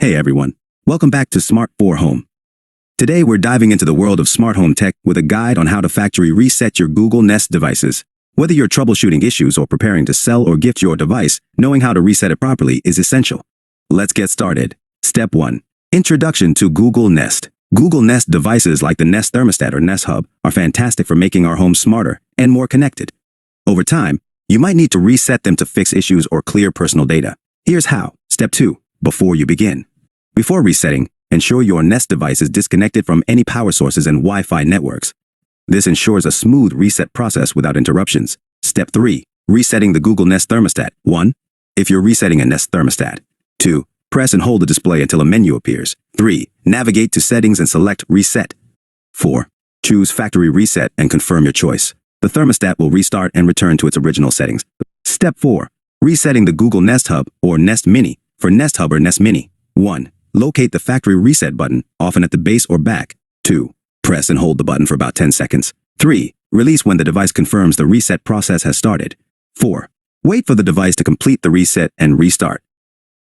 Hey everyone, welcome back to Smart 4 Home. Today we're diving into the world of smart home tech with a guide on how to factory reset your Google Nest devices. Whether you're troubleshooting issues or preparing to sell or gift your device, knowing how to reset it properly is essential. Let's get started. Step 1. Introduction to Google Nest. Google Nest devices like the Nest Thermostat or Nest Hub are fantastic for making our homes smarter and more connected. Over time, you might need to reset them to fix issues or clear personal data. Here's how. Step 2. Before you begin. Before resetting, ensure your Nest device is disconnected from any power sources and Wi-Fi networks. This ensures a smooth reset process without interruptions. Step 3. Resetting the Google Nest Thermostat. 1. If you're resetting a Nest Thermostat. 2. Press and hold the display until a menu appears. 3. Navigate to Settings and select Reset. 4. Choose Factory Reset and confirm your choice. The thermostat will restart and return to its original settings. Step 4. Resetting the Google Nest Hub or Nest Mini. For Nest Hub or Nest Mini. 1. Locate the factory reset button, often at the base or back. 2. Press and hold the button for about 10 seconds. 3. Release when the device confirms the reset process has started. 4. Wait for the device to complete the reset and restart.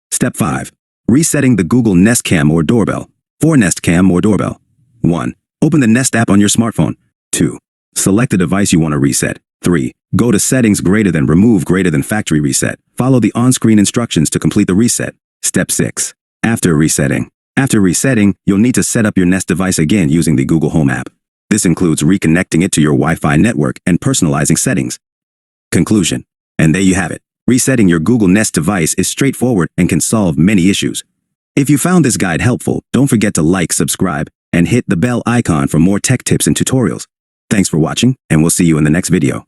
Step 5. Resetting the Google Nest Cam or Doorbell. For Nest Cam or Doorbell. 1. Open the Nest app on your smartphone. 2. Select the device you want to reset. 3. Go to Settings Remove Factory Reset. Follow the on-screen instructions to complete the reset. Step 6. After resetting. After resetting, you'll need to set up your Nest device again using the Google Home app. This includes reconnecting it to your Wi-Fi network and personalizing settings. Conclusion. And there you have it. Resetting your Google Nest device is straightforward and can solve many issues. If you found this guide helpful, don't forget to like, subscribe, and hit the bell icon for more tech tips and tutorials. Thanks for watching, and we'll see you in the next video.